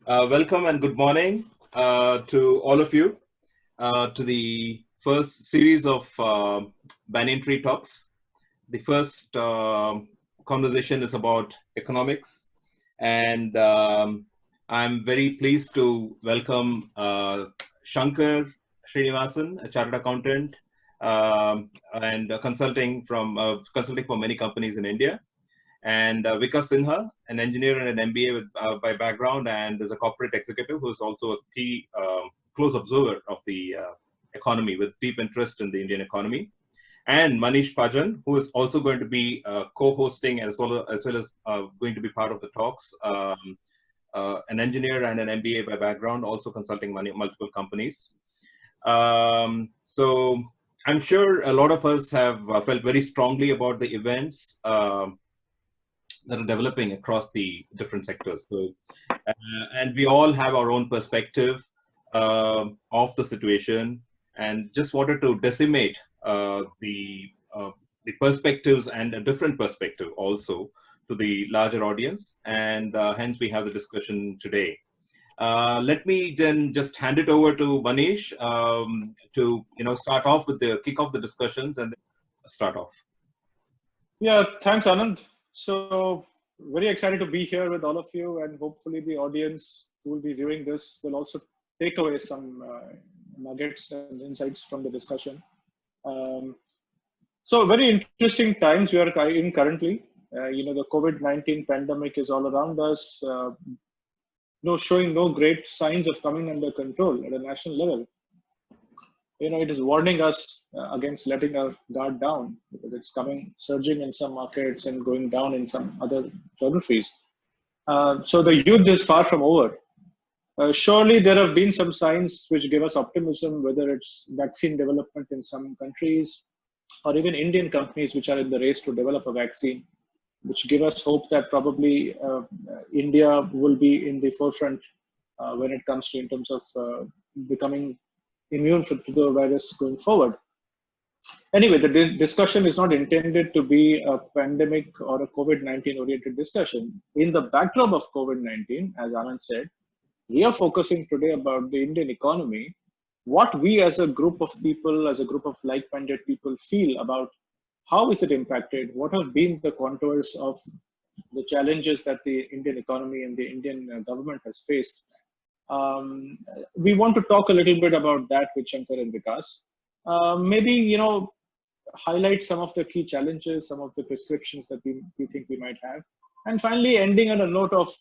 Welcome and good morning to all of you to the first series of Banyan Tree Talks. The first conversation is about economics, and I'm very pleased to welcome Shankar Srinivasan, a chartered accountant and consulting for many companies in India. And Vikas Sinha, an engineer and an MBA by background, and is a corporate executive who is also a key close observer of the economy with deep interest in the Indian economy. And Manish Pajan, who is also going to be co-hosting as well as going to be part of the talks. An engineer and an MBA by background, also consulting multiple companies. So I'm sure a lot of us have felt very strongly about the events that are developing across the different sectors. So, and we all have our own perspective of the situation, and just wanted to decimate the perspectives and a different perspective also to the larger audience, and hence we have the discussion today. Let me then just hand it over to Manish to start off with the kick off the discussions and start off. Yeah, thanks, Anand. So very excited to be here with all of you, and hopefully the audience who will be viewing this will also take away some nuggets and insights from the discussion. So very interesting times we are in currently. The COVID-19 pandemic is all around us, showing no great signs of coming under control at a national level. It is warning us against letting our guard down, because it's surging in some markets and going down in some other geographies. So the youth is far from over. Surely there have been some signs which give us optimism, whether it's vaccine development in some countries or even Indian companies which are in the race to develop a vaccine, which give us hope that probably India will be in the forefront when it comes to in terms of becoming immune to the virus going forward. Anyway, the discussion is not intended to be a pandemic or a COVID-19 oriented discussion. In the backdrop of COVID-19, as Anand said, we are focusing today about the Indian economy, what we as a group of people, as a group of like-minded people feel about how is it impacted, what have been the contours of the challenges that the Indian economy and the Indian government has faced. We want to talk a little bit about that with Shankar and Vikas. Maybe, highlight some of the key challenges, some of the prescriptions that we think we might have. And finally, ending on a note of,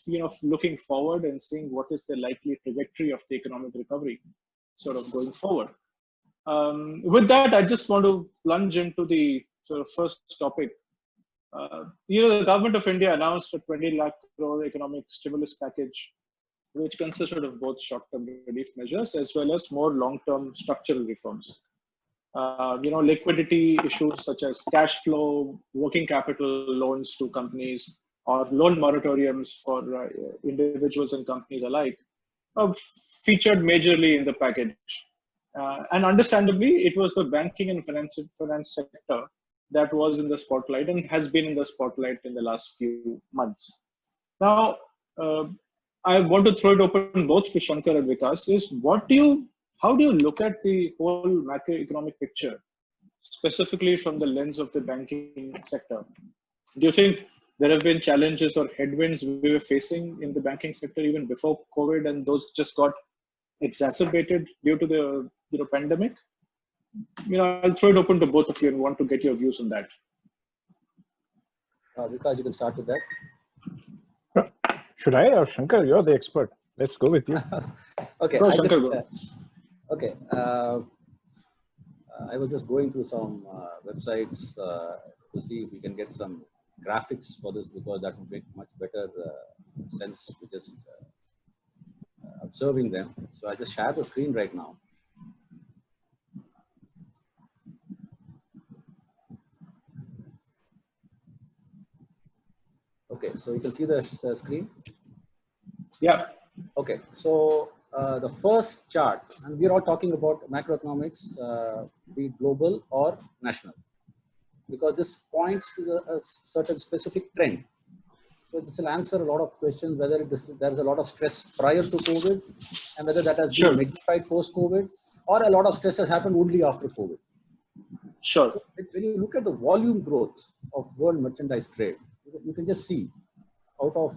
looking forward and seeing what is the likely trajectory of the economic recovery sort of going forward. With that, I just want to plunge into the sort of first topic. The government of India announced a 20 lakh crore economic stimulus package, which consisted of both short-term relief measures as well as more long-term structural reforms. Liquidity issues such as cash flow, working capital loans to companies, or loan moratoriums for individuals and companies alike, featured majorly in the package. And understandably, it was the banking and finance sector that was in the spotlight and has been in the spotlight in the last few months. Now, I want to throw it open both to Shankar and Vikas. How do you look at the whole macroeconomic picture, specifically from the lens of the banking sector? Do you think there have been challenges or headwinds we were facing in the banking sector even before COVID, and those just got exacerbated due to the pandemic? I'll throw it open to both of you and want to get your views on that. Vikas, you can start with that. Should I or Shankar? You're the expert. Let's go with you. Okay. Go, Shankar, go. Okay. I was just going through some websites to see if we can get some graphics for this, because that would make much better sense to just observing them. So I just share the screen right now. Okay, so you can see the screen? Yeah. Okay, so the first chart, and we're all talking about macroeconomics, be it global or national, because this points to a certain specific trend. So this will answer a lot of questions, whether there's a lot of stress prior to COVID and whether that has been Sure. magnified post-COVID, or a lot of stress has happened only after COVID. Sure. So when you look at the volume growth of world merchandise trade, you can just see out of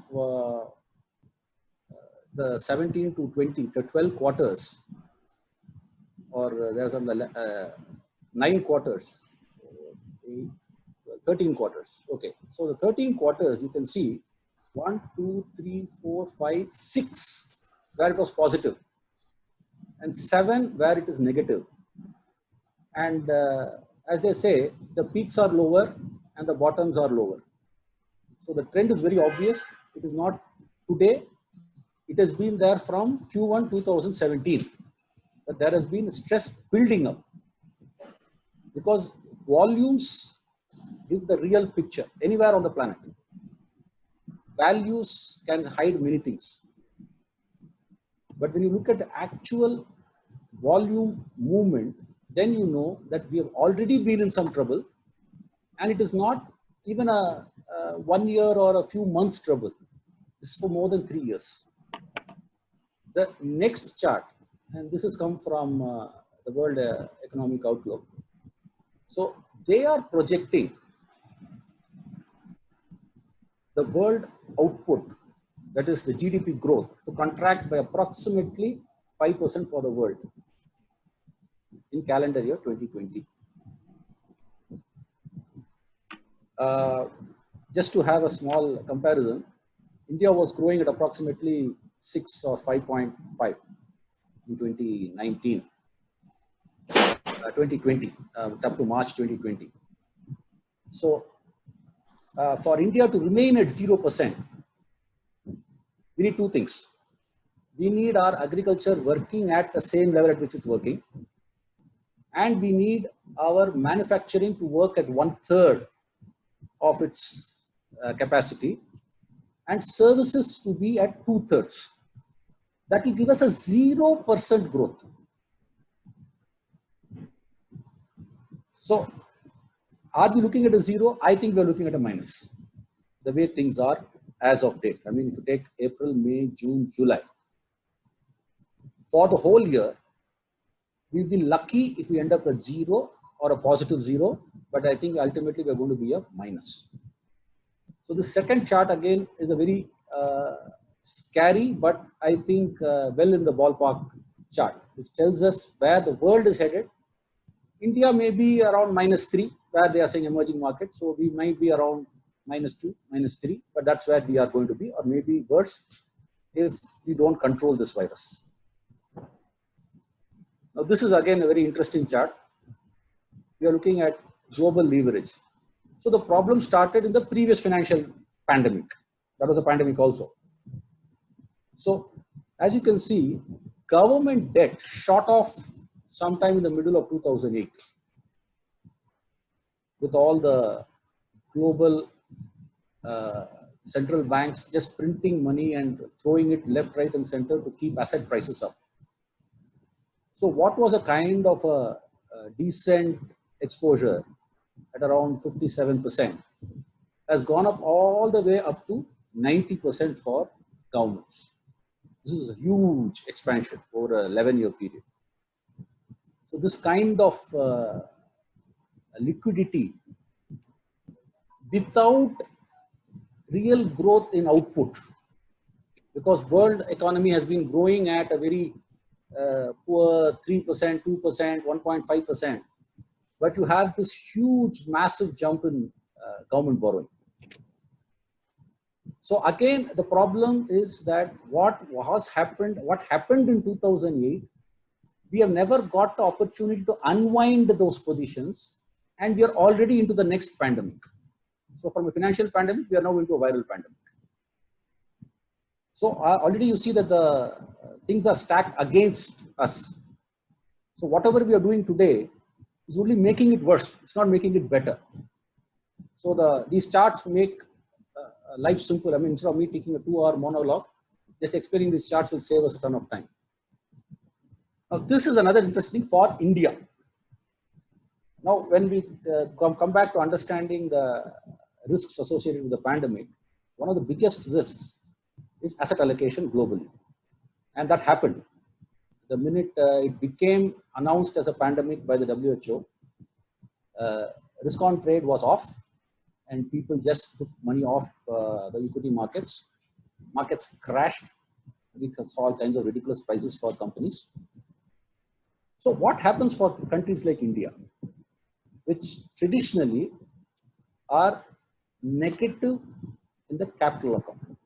the 17 to 20, the 12 quarters, or there's 9 quarters, 8, 13 quarters. Okay, so the 13 quarters, you can see 1, 2, 3, 4, 5, 6 where it was positive, and 7 where it is negative. And as they say, the peaks are lower and the bottoms are lower. So the trend is very obvious. It is not today. It has been there from Q1 2017. But there has been stress building up because volumes give the real picture anywhere on the planet. Values can hide many things. But when you look at the actual volume movement, then you know that we have already been in some trouble, and it is not even a 1 year or a few months trouble. This is for more than 3 years. The next chart, and this has come from the World Economic Outlook. So they are projecting the world output, that is the GDP growth, to contract by approximately 5% for the world in calendar year 2020. Just to have a small comparison, India was growing at approximately 6 or 5.5 in 2019, 2020, up to March 2020. So for India to remain at 0%, we need 2 things. We need our agriculture working at the same level at which it's working, and we need our manufacturing to work at 1/3 of its capacity, and services to be at 2/3. That will give us a 0% growth. So are we looking at a 0? I think we're looking at a minus, the way things are as of date. I mean, if you take April, May, June, July, for the whole year, we'll be lucky if we end up at 0 or a positive 0, but I think ultimately we're going to be a minus. So the second chart again is a very scary, but I think well in the ballpark chart, which tells us where the world is headed. India may be around -3, where they are saying emerging market. So we might be around -2, -3, but that's where we are going to be, or maybe worse if we don't control this virus. Now this is again a very interesting chart. We are looking at global leverage. So the problem started in the previous financial pandemic. That was a pandemic also. So as you can see, government debt shot off sometime in the middle of 2008 with all the global central banks just printing money and throwing it left, right, and center to keep asset prices up. So what was a kind of a decent exposure at around 57% has gone up all the way up to 90% for governments. This is a huge expansion over an 11-year period. So this kind of liquidity without real growth in output, because world economy has been growing at a very poor 3%, 2%, 1.5%, but you have this huge, massive jump in government borrowing. So again, the problem is that what happened in 2008, we have never got the opportunity to unwind those positions, and we are already into the next pandemic. So from a financial pandemic, we are now into a viral pandemic. So already you see that the things are stacked against us. So whatever we are doing today is only making it worse. It's not making it better. So these charts make life simple. I mean, instead of me taking a 2-hour monologue, just explaining these charts will save us a ton of time. Now, this is another interesting for India. Now, when we come back to understanding the risks associated with the pandemic, one of the biggest risks is asset allocation globally. And that happened. The minute it became announced as a pandemic by the WHO, risk on trade was off and people just took money off the equity markets. Markets crashed. We saw all kinds of ridiculous prices for companies. So what happens for countries like India, which traditionally are negative in the capital account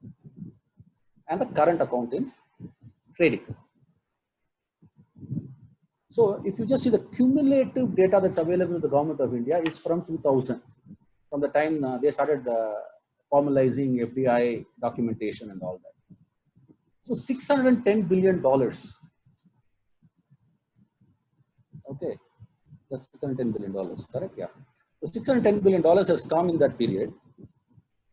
and the current account in trading? So if you just see the cumulative data that's available in the government of India is from 2000, from the time they started formalizing FDI documentation and all that. So $610 billion. Okay, that's $610 billion, correct? Yeah. So $610 billion has come in that period,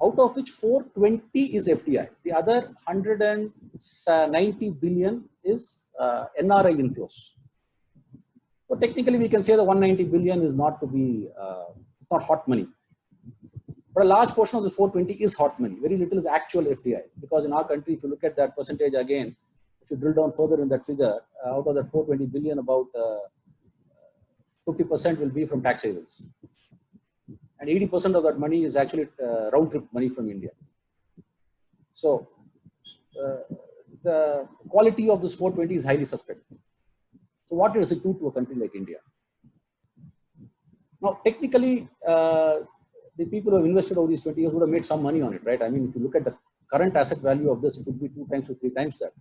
out of which 420 is FDI. The other 190 billion is NRI inflows. So technically we can say the 190 billion is not to be, it's not hot money. But a large portion of the 420 is hot money. Very little is actual FDI. Because in our country, if you look at that percentage again, if you drill down further in that figure, out of that 420 billion, about 50% will be from tax havens. And 80% of that money is actually round trip money from India. So the quality of this 420 is highly suspect. So what does it do to a country like India? Now, technically, the people who have invested over these 20 years would have made some money on it, right? I mean, if you look at the current asset value of this, it would be 2 times to 3 times that.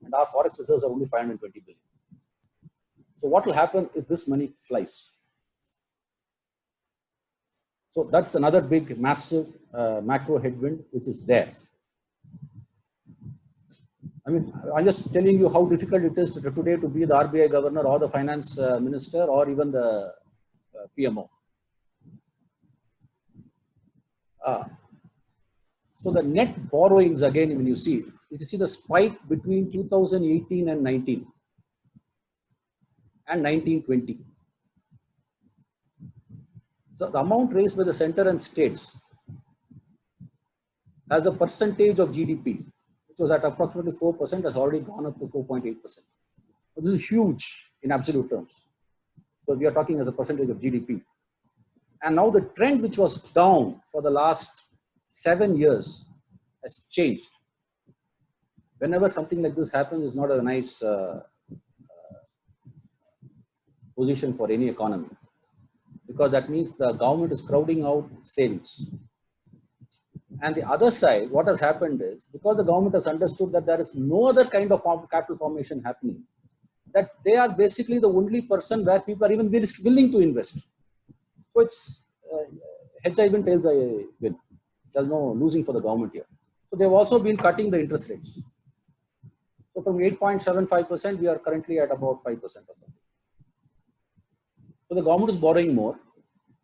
And our forex reserves are only 520 billion. So what will happen if this money flies? So that's another big, massive macro headwind which is there. I mean, I'm just telling you how difficult it is today to be the RBI governor or the finance minister or even the PMO. So the net borrowings, again, when you see the spike between 2018 and 19 and 1920. So the amount raised by the center and states as a percentage of GDP, which was at approximately 4%, has already gone up to 4.8%. So this is huge in absolute terms. So we are talking as a percentage of GDP. And now the trend, which was down for the last 7 years, has changed. Whenever something like this happens, it's not a nice position for any economy, because that means the government is crowding out savings. And the other side, what has happened is, because the government has understood that there is no other kind of capital formation happening, that they are basically the only person where people are even willing to invest. So it's heads I win, tails I win. There's no losing for the government here. So they've also been cutting the interest rates. So from 8.75%, we are currently at about 5% or something. So the government is borrowing more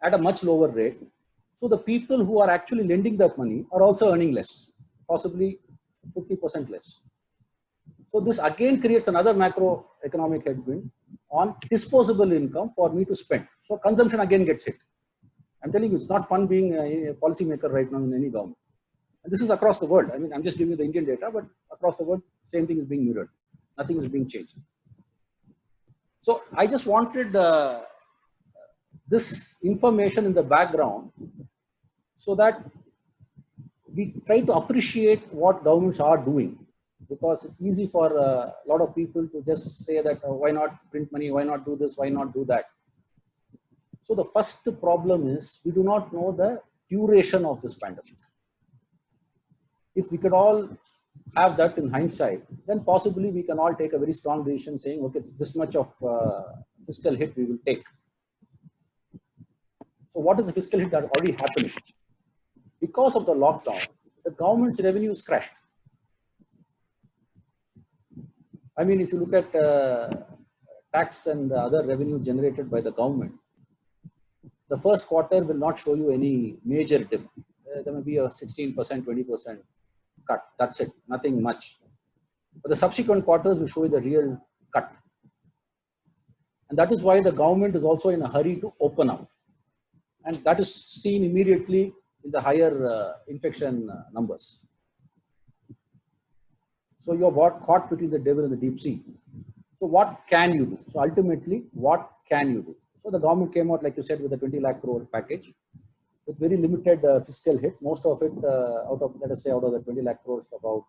at a much lower rate. So the people who are actually lending that money are also earning less, possibly 50% less. So this again creates another macroeconomic headwind on disposable income for me to spend. So consumption again gets hit. I'm telling you, it's not fun being a policymaker right now in any government. And this is across the world. I mean, I'm just giving you the Indian data, but across the world, same thing is being mirrored. Nothing is being changed. So I just wanted this information in the background so that we try to appreciate what governments are doing, because it's easy for a lot of people to just say that why not print money, why not do this, why not do that. So the first problem is we do not know the duration of this pandemic. If we could all have that in hindsight, then possibly we can all take a very strong decision saying, okay, it's this much of fiscal hit we will take. So what is the fiscal hit that is already happening? Because of the lockdown, the government's revenues crashed. I mean, if you look at tax and other revenue generated by the government, the first quarter will not show you any major dip. There may be a 16%, 20% cut. That's it, nothing much. But the subsequent quarters will show you the real cut. And that is why the government is also in a hurry to open up. And that is seen immediately in the higher infection numbers. So you're caught between the devil and the deep sea. So what can you do? So ultimately, what can you do? So the government came out, like you said, with a 20 lakh crore package with very limited fiscal hit. Most of it out of, let us say, out of the 20 lakh crores, about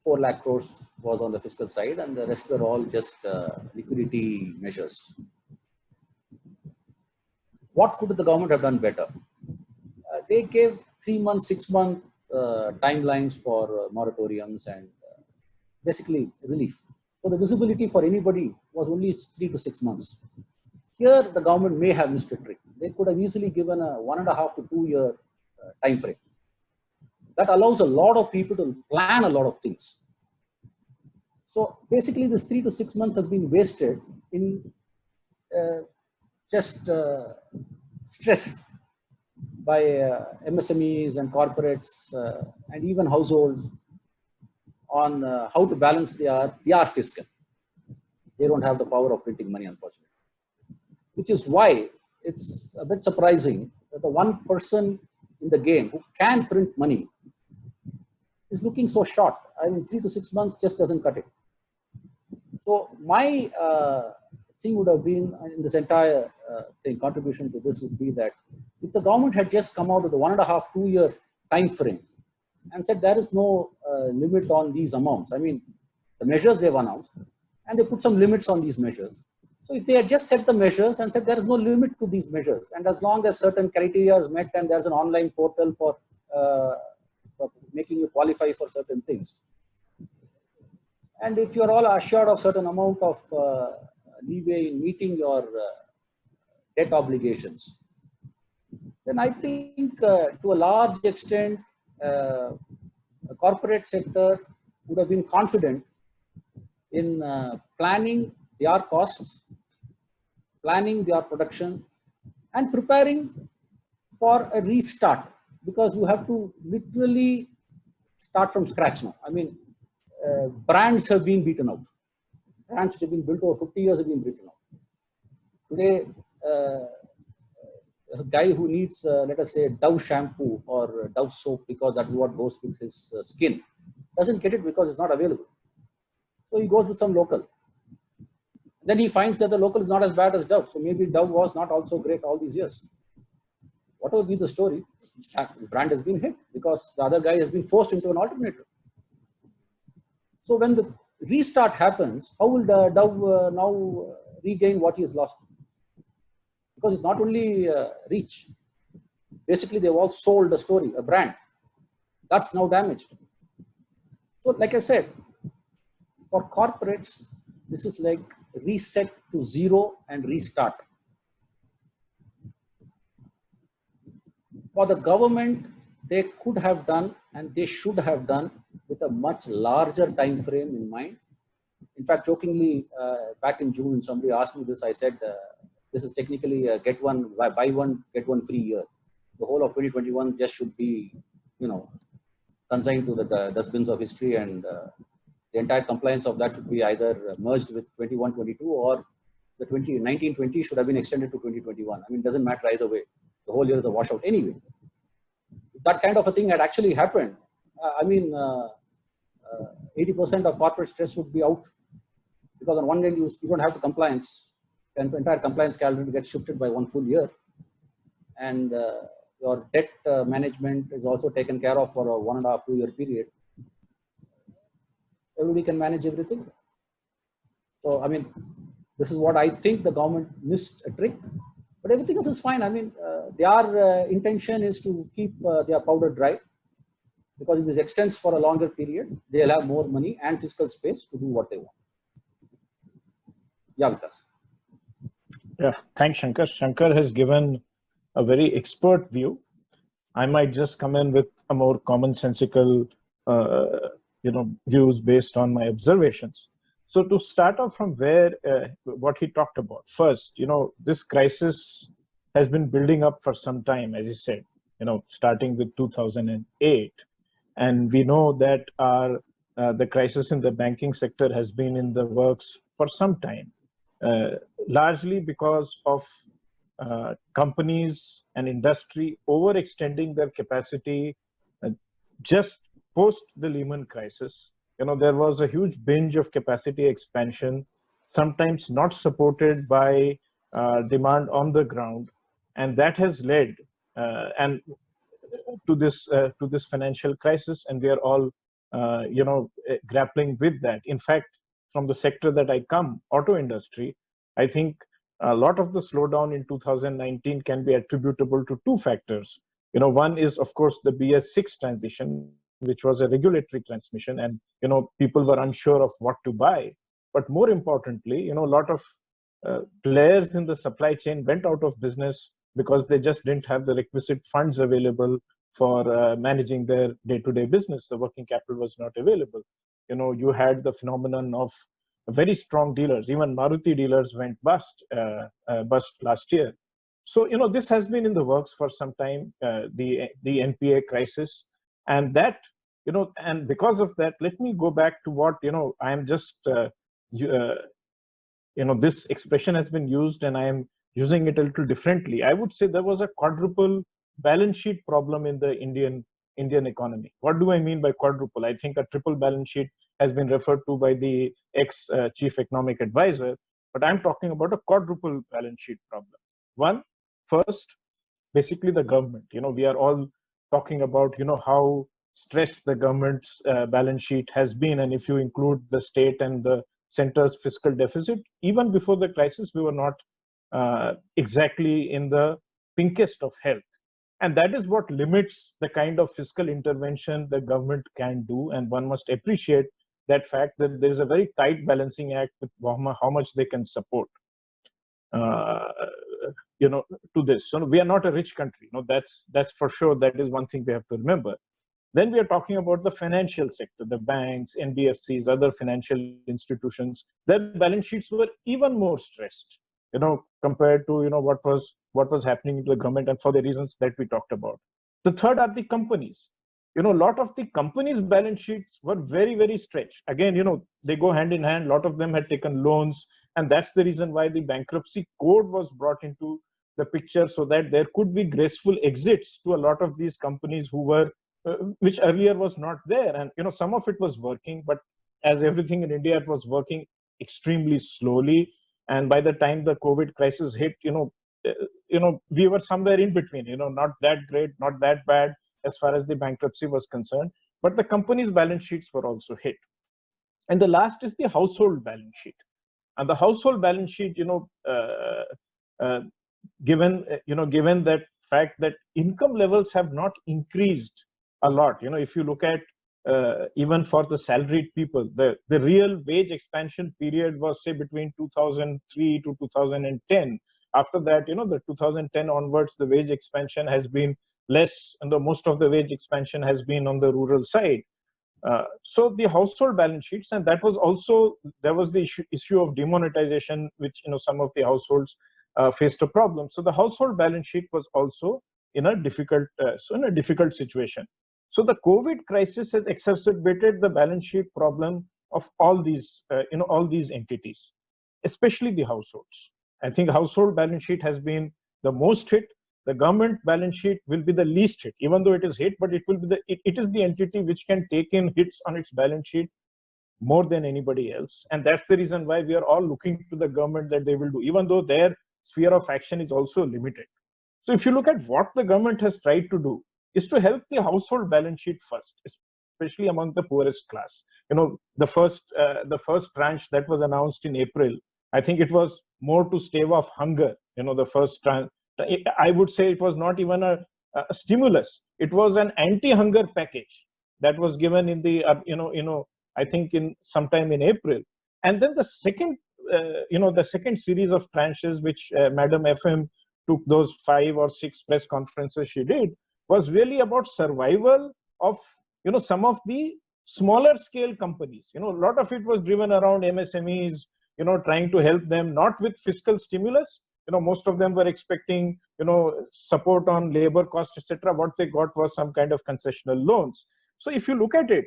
4 lakh crores was on the fiscal side, and the rest were all just liquidity measures. What could the government have done better? They gave 3 month, 6 month timelines for moratoriums and basically relief. So the visibility for anybody was only 3 to 6 months. Here, the government may have missed a trick. They could have easily given a 1.5 to 2 year time frame. That allows a lot of people to plan a lot of things. So basically, this 3 to 6 months has been wasted in just stress by MSMEs and corporates and even households on how to balance their fiscal. They don't have the power of printing money, unfortunately. Which is why it's a bit surprising that the one person in the game who can print money is looking so short. I mean, 3 to 6 months just doesn't cut it. So my thing would have been in this entire contribution to this would be that if the government had just come out with a 1.5, 2 year time frame and said there is no limit on these amounts. I mean, the measures they've announced, and they put some limits on these measures. So if they had just set the measures and said there is no limit to these measures, and as long as certain criteria is met and there's an online portal for making you qualify for certain things, and if you're all assured of certain amount of leeway in meeting your debt obligations, then I think to a large extent, the corporate sector would have been confident in planning their costs, planning their production, and preparing for a restart, because you have to literally start from scratch now. I mean, brands have been beaten out. Brands which have been built over 50 years have been beaten out. Today, a guy who needs, let us say, Dove shampoo or Dove soap because that's what goes with his skin, doesn't get it because it's not available. So he goes with some local. Then he finds that the local is not as bad as Dove. So maybe Dove was not also great all these years. Whatever be the story, that brand has been hit because the other guy has been forced into an alternative. So when the restart happens, how will the Dove now regain what he has lost? Because it's not only reach. Basically, they've all sold a story, a brand. That's now damaged. So like I said, for corporates, this is like reset to zero and restart. For the government, they could have done and they should have done with a much larger time frame in mind. In fact, jokingly, back in June, somebody asked me this. I said, this is technically a buy one, get one free year. The whole of 2021 just should be, consigned to the dustbins of history, and the entire compliance of that should be either merged with 21-22 or the 19-20 should have been extended to 2021. I mean, it doesn't matter either way. The whole year is a washout anyway. If that kind of a thing had actually happened, 80% of corporate stress would be out, because on one end you don't have the compliance, and the entire compliance calendar gets shifted by 1 full year, and your debt management is also taken care of for a 1.5, 2 year period. Everybody can manage everything. So, I mean, this is what I think the government missed a trick, but everything else is fine. I mean, their intention is to keep their powder dry, because if this extends for a longer period, they'll have more money and fiscal space to do what they want. Yeah, Vikas. Yeah, thanks, Shankar. Shankar has given a very expert view. I might just come in with a more commonsensical, views based on my observations. So to start off from where what he talked about, first, this crisis has been building up for some time, as he said, starting with 2008, and we know that the crisis in the banking sector has been in the works for some time, largely because of companies and industry overextending their capacity just post the Lehman crisis. There was a huge binge of capacity expansion, sometimes not supported by demand on the ground, and that has led and to this financial crisis, and we are all grappling with that. In fact, from the sector that I come, auto industry, I think a lot of the slowdown in 2019 can be attributable to two factors. One is, of course, the BS6 transition, which was a regulatory transmission, and people were unsure of what to buy. But more importantly, a lot of players in the supply chain went out of business because they just didn't have the requisite funds available for managing their day-to-day business. The working capital was not available. You had the phenomenon of very strong dealers. Even Maruti dealers went bust last year. So this has been in the works for some time. The NPA crisis, and that and because of that, let me go back to what I am just this expression has been used, and I am using it a little differently. I would say there was a quadruple balance sheet problem in the Indian economy. What do I mean by quadruple? I think a triple balance sheet has been referred to by the ex-chief economic advisor, but I'm talking about a quadruple balance sheet problem. One, first, basically the government. We are all talking about how stressed the government's balance sheet has been, and if you include the state and the center's fiscal deficit, even before the crisis, we were not exactly in the pinkest of health. And that is what limits the kind of fiscal intervention the government can do. And one must appreciate that fact that there is a very tight balancing act with how much they can support. To this. So we are not a rich country. That's for sure. That is one thing we have to remember. Then we are talking about the financial sector, the banks, NBFCs, other financial institutions. Their balance sheets were even more stressed, compared to what was happening to the government, and for the reasons that we talked about. The third are the companies. A lot of the companies' balance sheets were very, very stretched. Again, they go hand in hand. A lot of them had taken loans, and that's the reason why the bankruptcy code was brought into the picture, so that there could be graceful exits to a lot of these companies who were which earlier was not there. And some of it was working, but as everything in India, it was working extremely slowly. And by the time the COVID crisis hit, we were somewhere in between. Not that great, not that bad as far as the bankruptcy was concerned, but the company's balance sheets were also hit. And the last is the household balance sheet. And the household balance sheet, given that fact that income levels have not increased a lot. If you look at even for the salaried people, the real wage expansion period was, say, between 2003 to 2010. After that, the 2010 onwards, the wage expansion has been less, and most of the wage expansion has been on the rural side. So the household balance sheets, and that was also, there was the issue of demonetization, which some of the households faced a problem. So the household balance sheet was also in a difficult situation. So the COVID crisis has exacerbated the balance sheet problem of all these entities, especially the households. I think household balance sheet has been the most hit. The government balance sheet will be the least hit, even though it is hit, but it will be it is the entity which can take in hits on its balance sheet more than anybody else. And that's the reason why we are all looking to the government that they will do, even though their sphere of action is also limited. So if you look at what the government has tried to do, is to help the household balance sheet first, especially among the poorest class. The first tranche that was announced in April, I think it was more to stave off hunger. The first tranche, I would say it was not even a stimulus. It was an anti-hunger package that was given in the, I think in sometime in April. And then the second, the second series of tranches, which Madam FM took those 5 or 6 press conferences she did, was really about survival of some of the smaller scale companies. A lot of it was driven around MSMEs, trying to help them, not with fiscal stimulus. Most of them were expecting support on labor costs, etc. What they got was some kind of concessional loans. So if you look at it,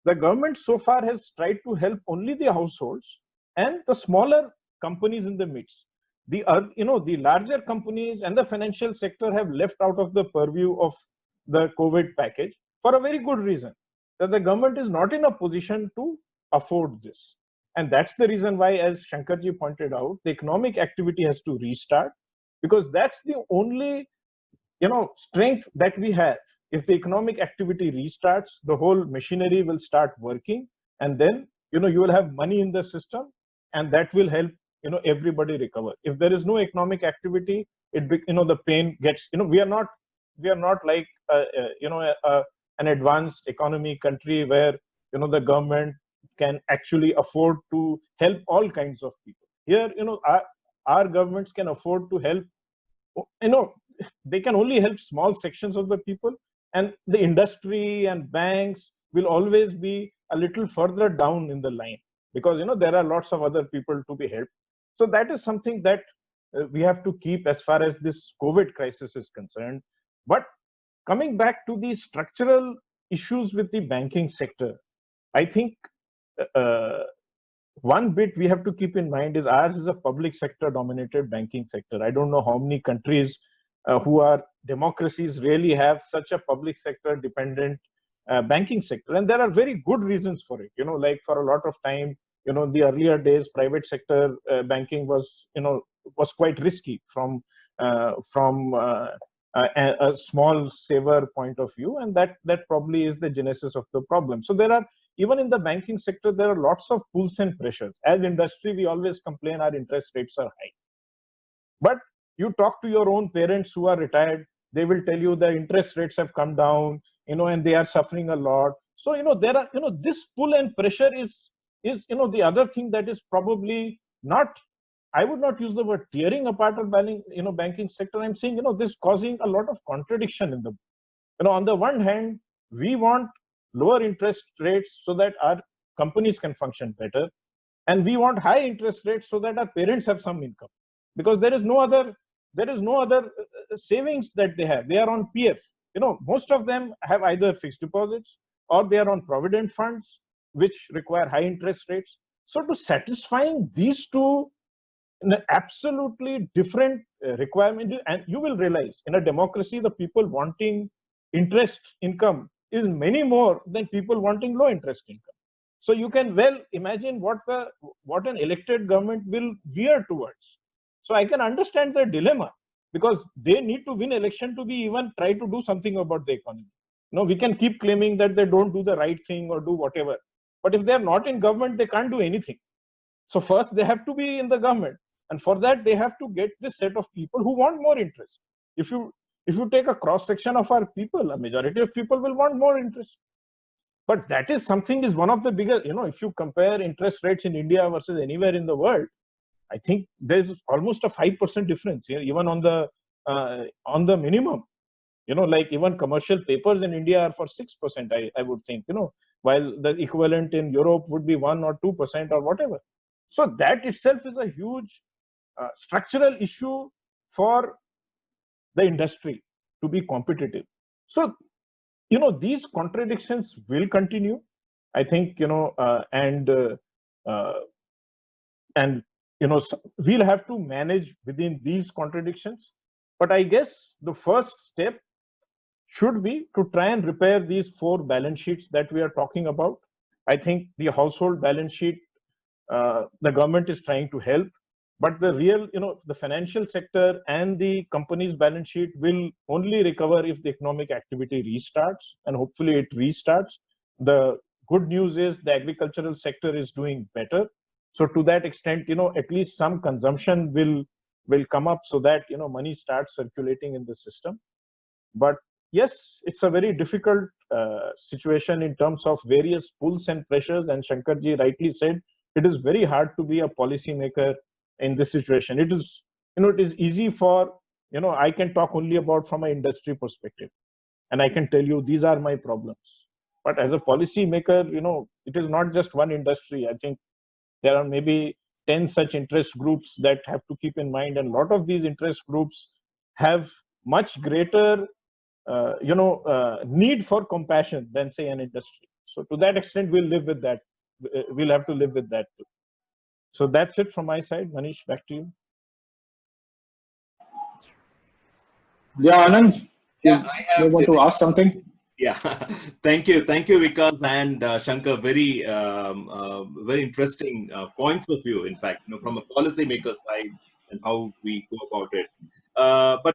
the government so far has tried to help only the households and the smaller companies in the midst. the larger companies and the financial sector have left out of the purview of the COVID package for a very good reason, that the government is not in a position to afford this. And that's the reason why, as Shankarji pointed out, the economic activity has to restart, because that's the only strength that we have. If the economic activity restarts, the whole machinery will start working, and then you will have money in the system, and that will help everybody recover. If there is no economic activity, the pain gets, we are not like an advanced economy country where the government can actually afford to help all kinds of people. Here, our governments can afford to help, you know they can only help small sections of the people, and the industry and banks will always be a little further down in the line, because there are lots of other people to be helped. So that is something that we have to keep as far as this COVID crisis is concerned. But coming back to the structural issues with the banking sector, I think uh, one bit we have to keep in mind is ours is a public sector dominated banking sector. I don't know how many countries who are democracies really have such a public sector dependent banking sector. And there are very good reasons for it. Like for a lot of time, the earlier days, private sector banking was quite risky from a small saver point of view. And that probably is the genesis of the problem. So there are, even in the banking sector, there are lots of pulls and pressures. As industry, we always complain our interest rates are high. But you talk to your own parents who are retired, they will tell you the interest rates have come down, and they are suffering a lot. So, there are, this pull and pressure is the other thing that is probably not, I would not use the word tearing apart of banking sector. I'm saying, this causing a lot of contradiction in the, on the one hand, we want lower interest rates so that our companies can function better, and we want high interest rates so that our parents have some income, because there is no other savings that they have. They are on PF. Most of them have either fixed deposits or they are on provident funds, which require high interest rates. So to satisfying these two in an absolutely different requirement, and you will realize in a democracy, the people wanting interest income is many more than people wanting low interest income. So you can well imagine what an elected government will veer towards. So I can understand the dilemma, because they need to win election to be even try to do something about the economy. We can keep claiming that they don't do the right thing or do whatever, but if they're not in government, they can't do anything. So first they have to be in the government, and for that they have to get this set of people who want more interest. If you take a cross section of our people, a majority of people will want more interest. But that is something is one of the bigger, if you compare interest rates in India versus anywhere in the world, I think there's almost a 5% difference here, even on the minimum. Like even commercial papers in India are for 6%, I would think, while the equivalent in Europe would be 1 or 2% or whatever. So that itself is a huge structural issue for the industry to be competitive. So, these contradictions will continue, I think, uh, and we'll have to manage within these contradictions. But I guess the first step should be to try and repair these four balance sheets that we are talking about. I think the household balance sheet, the government is trying to help, but the real, the financial sector and the company's balance sheet will only recover if the economic activity restarts, and hopefully it restarts. The good news is the agricultural sector is doing better. So to that extent, at least some consumption will come up, so that, money starts circulating in the system. But yes, it's a very difficult situation in terms of various pulls and pressures. And Shankarji rightly said, it is very hard to be a policymaker in this situation. It is, it is easy for, I can talk only about from an industry perspective, and I can tell you these are my problems. But as a policymaker, it is not just one industry. I think there are maybe 10 such interest groups that have to keep in mind, and a lot of these interest groups have much greater need for compassion than, say, an industry. So to that extent, we'll live with that. We'll have to live with that too. So that's it from my side. Manish, back to you. Yeah, Anand, Yeah, you I may have want the to ask something? Yeah, thank you, Vikas and Shankar. Very interesting points of view. In fact, from a policymaker side and how we go about it. But